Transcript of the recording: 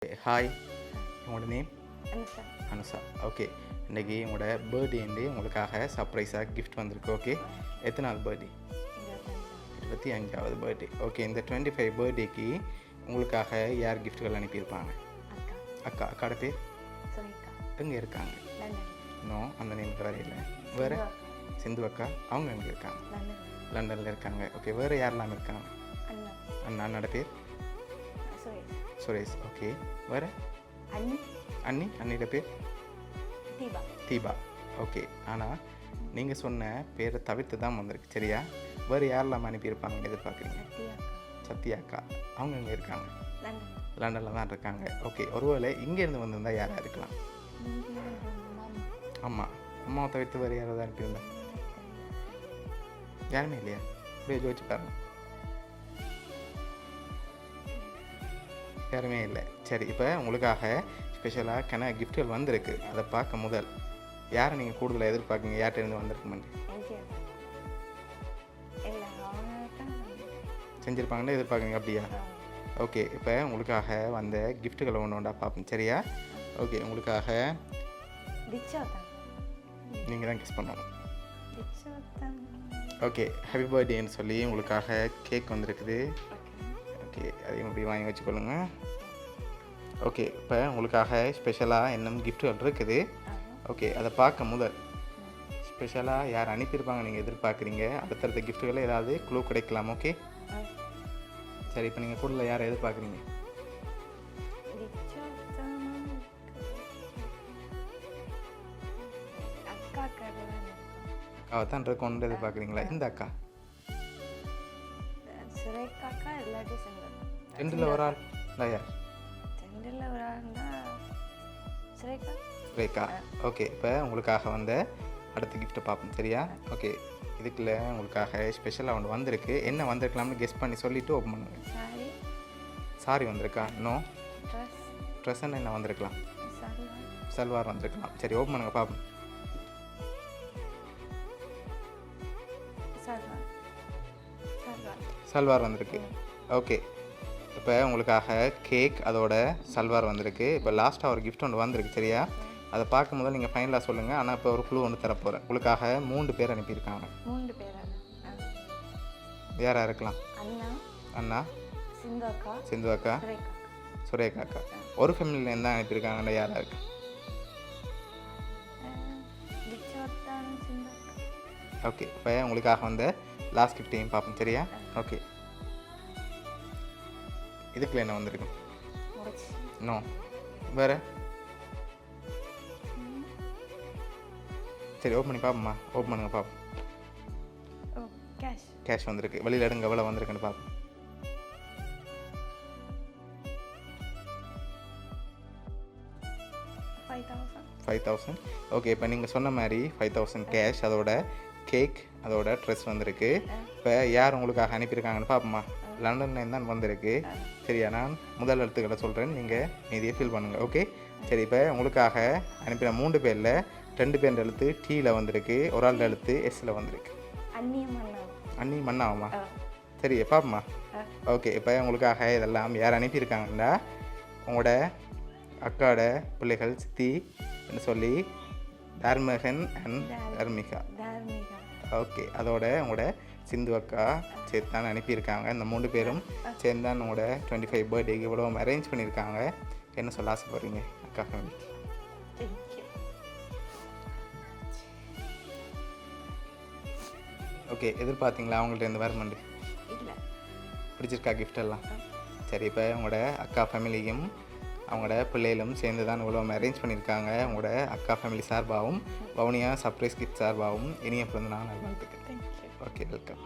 Hi, உங்களோட name? Anusha. Anusha. Okay, இன்றைக்கி உங்களோட பர்த்டேண்டு உங்களுக்காக சர்ப்ரைஸாக கிஃப்ட் வந்திருக்கு. ஓகே, எத்தனாவது பர்த்டே? 25வது பர்த்டே. ஓகே, இந்த 25 பர்த்டேக்கு உங்களுக்காக யார் கிஃப்ட்டுகள் அனுப்பியிருப்பாங்க? அக்காட பேர் எங்கே இருக்காங்க? இன்னும் அந்த நேமுக்கு வேறு இல்லை. வேறு சிந்து அக்கா, அவங்க எங்கே இருக்காங்க? லண்டனில் இருக்காங்க. ஓகே, வேறு யாரெல்லாம் இருக்காங்க? அண்ணாட பேர் சுரேஷ். ஓகே, வேறு அண்ணியோட பேர் தீபா. ஓகே, ஆனால் நீங்கள் சொன்ன பேரை தவிர்த்து தான் வந்திருக்கு, சரியா? வேறு யாரெல்லாம் அனுப்பியிருப்பாங்கன்னு எதிர்பார்க்குறீங்க? சத்யா அக்கா, அவங்க எங்கே இருக்காங்க? லண்டனில் தான் இருக்காங்க. ஓகே, ஒருவேளை இங்கேருந்து வந்திருந்தால் யாராக இருக்கலாம்? அம்மாவை தவிர்த்து வேறு யாராவது அனுப்பியிருந்தா? யாருமே இல்லையா? அப்படியே யோசிச்சு பாருங்க. யாருமே இல்லை. சரி, இப்போ உங்களுக்காக ஸ்பெஷலாக கிஃப்ட்டுகள் வந்திருக்கு. அதை பார்க்க முதல் யாரை நீங்கள் கூடுதலாக எதிர்பார்க்குங்க? யார்கிட்ட இருந்து வந்திருக்குமெண்டு செஞ்சுருப்பாங்கன்னு எதிர்பார்க்குங்க, அப்படியா? ஓகே, இப்போ உங்களுக்காக வந்த கிஃப்ட்டுகளை ஒன்று ஒன்றா பார்ப்போம், சரியா? ஓகே, உங்களுக்காக நீங்கள் தான் கிஸ் பண்ணணும். ஓகே, ஹாப்பி பர்த்டேன்னு சொல்லி உங்களுக்காக கேக் வந்திருக்குது. ஓகே, அதையும் அப்படி வாங்கி வச்சுக்கொள்ளுங்க. ஓகே, இப்போ உங்களுக்காக ஸ்பெஷலாக இன்னும் கிஃப்ட்டுகள் இருக்குது. ஓகே, அதை பார்க்க முதல் ஸ்பெஷலாக யார் அனுப்பியிருப்பாங்க நீங்கள் எதிர்பார்க்குறீங்க? அடுத்தடுத்த கிஃப்ட்டுகளை ஏதாவது க்ளூ கிடைக்கலாம். ஓகே, சரி, இப்போ நீங்கள் கூடுதல் யாரை எதிர்பார்க்குறீங்க? அக்காவை தான் கொண்டு எதிர்பார்க்குறீங்களா? இந்த அக்கா ரெண்டில் ஒரு ஆள் யார்? சுரேகா. ஓகே, இப்போ உங்களுக்காக வந்த அடுத்த கிஃப்ட்டை பார்ப்போம், சரியா? ஓகே, இதுக்குள்ள உங்களுக்காக ஸ்பெஷலாக ஒன்று வந்திருக்கு. என்ன வந்திருக்கலாம்னு கெஸ் பண்ணி சொல்லிவிட்டு ஓப்பன் பண்ணுங்க. சாரி வந்திருக்கா? நோ. ட்ரெஸ்ஸுன்னு என்ன வந்திருக்கலாம்? சல்வார் வந்திருக்கலாம். சரி, ஓப்பன் பண்ணுங்க பார்ப்போம். சல்வார் வந்திருக்கு. ஓகே, இப்போ உங்களுக்காக கேக் அதோட சல்வார் வந்திருக்கு. இப்போ லாஸ்ட்டாக ஒரு கிஃப்ட் ஒன்று வந்திருக்கு, சரியா? அதை பார்க்கும் போது நீங்கள் ஃபைனலாக சொல்லுங்கள். ஆனால் இப்போ ஒரு க்ளூ ஒன்று தரப்போகிறேன். உங்களுக்காக 3 பேர் அனுப்பியிருக்காங்க. யாராக இருக்கலாம்? அண்ணா, சிந்து அக்கா, சுரேகா அக்கா. ஒரு ஃபேமிலியில் என்ன அனுப்பியிருக்காங்கன்னு யாராக இருக்கு? ஓகே, இப்போ உங்களுக்காக வந்த லாஸ்ட் கிஃப்ட்டையும் பார்ப்போம், சரியா? ஓகே, இதுக்குள்ள என்ன வந்திருக்கு? நோ. வேறு? சரி, ஓப்பன் பண்ணி பார்ப்போம்மா. ஓப்பன் பண்ணுங்க பார்ப்போம். கேஷ் வந்திருக்கு. வெளியில் எடுங்க, எவ்வளோ வந்திருக்குன்னு பார்ப்போம். 5,000. ஓகே, இப்போ நீங்கள் சொன்ன மாதிரி 5,000 கேஷ், அதோட கேக், அதோட ட்ரெஸ் வந்திருக்கு. இப்போ யார் உங்களுக்காக அனுப்பியிருக்காங்கன்னு பார்ப்போமா? லண்டன்லேருந்து தான் வந்திருக்கு, சரியா? நான் முதல் எழுத்துக்களை சொல்கிறேன், நீங்கள் மீதியை ஃபில் பண்ணுங்கள். ஓகே, சரி, இப்போ உங்களுக்காக அனுப்பின 3 பேரில் 2 பேர் எழுத்து டீயில் வந்திருக்கு, ஒரு ஆள் எழுத்து எஸ்ஸில் வந்திருக்கு. அண்ணி மண்ணாகுமா? சரி, பார்ப்போமா? ஓகே, இப்போ உங்களுக்காக இதெல்லாம் யார் அனுப்பியிருக்காங்கன்னா உங்களோட அக்காவோட பிள்ளைகள் சித்தி என்று சொல்லி தர்மகன் அண்ட் தர்மிகா. ஓகே, அதோட உங்களோட சிந்து அக்கா சேர்த்து தான் அனுப்பியிருக்காங்க. இந்த 3 பேரும் சேர்ந்து தான் உங்களோட 25 பர்த்டேக்கு இவ்வளோ அரேஞ்ச் பண்ணியிருக்காங்க. என்ன சொல்ல ஆசைப்படுறீங்க அக்கா ஃபேமிலிக்கு? ஓகே, எதிர்பார்த்தீங்களா அவங்கள்ட்ட இருந்து வரமாண்டு? பிடிச்சிருக்கா கிஃப்ட் எல்லாம்? சரி, இப்போ உங்களோட அக்கா ஃபேமிலியும் அவங்களோட பிள்ளைகளும் சேர்ந்து தான் இவ்வளோ அரேஞ்ச் பண்ணியிருக்காங்க. உங்களோட அக்கா ஃபேமிலி சார்பாகவும் வவுனியா சர்ப்ரைஸ் கிஃப்ட் சார்பாகவும் இனிய பிறந்த நாள் நல்வாழ்த்துக்கள். Okay, welcome.